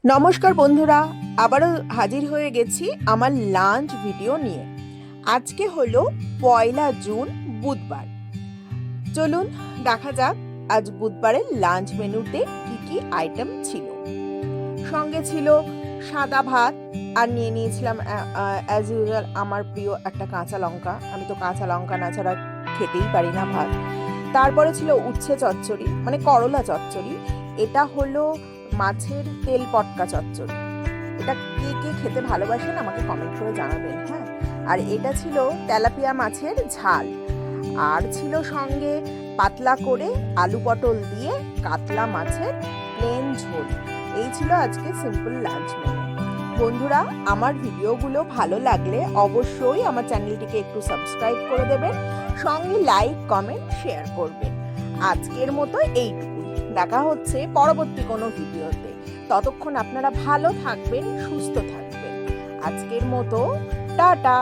নমস্কার বন্ধুরা, আবারও হাজির হয়ে গেছি আমার লাঞ্চ ভিডিও নিয়ে। আজকে হলো 1 জুন, বুধবার। চলুন দেখা যাক আজ বুধবারের লাঞ্চ মেনুতে কি কি আইটেম ছিল। সঙ্গে ছিল সাদা ভাত, আর নিয়ে নিয়েছিলাম অ্যাজ ইউজুয়াল আমার প্রিয় একটা কাঁচা লঙ্কা। আমি তো কাঁচা লঙ্কা না ছাড়া খেতেই পারি না ভাত। তারপরে ছিল উচ্ছে চচ্চড়ি, মানে করলা চচ্চড়ি। এটা হলো মাছের তেল পটকা চচ্চড়ি। এটা কে কে খেতে ভালোবাসেন আমাকে কমেন্ট করে জানাবেন, হ্যাঁ। আর এটা ছিল তেলাপিয়া মাছের ঝাল। আর ছিল সঙ্গে পাতলা করে আলু পটল দিয়ে কাতলা মাছের প্লেন ঝোল। এই ছিল আজকে সিম্পল লাঞ্চ মেনু। বন্ধুরা, আমার ভিডিওগুলো ভালো লাগলে অবশ্যই আমার চ্যানেলটিকে একটু সাবস্ক্রাইব করে দেবেন, সঙ্গে লাইক কমেন্ট শেয়ার করবেন। আজকের মতো এইটুকুই। দেখা হচ্ছে পরবর্তী কোনো ভিডিওতে। ততক্ষণ আপনারা ভালো থাকবেন, সুস্থ থাকবেন। আজকের মতো টাটা।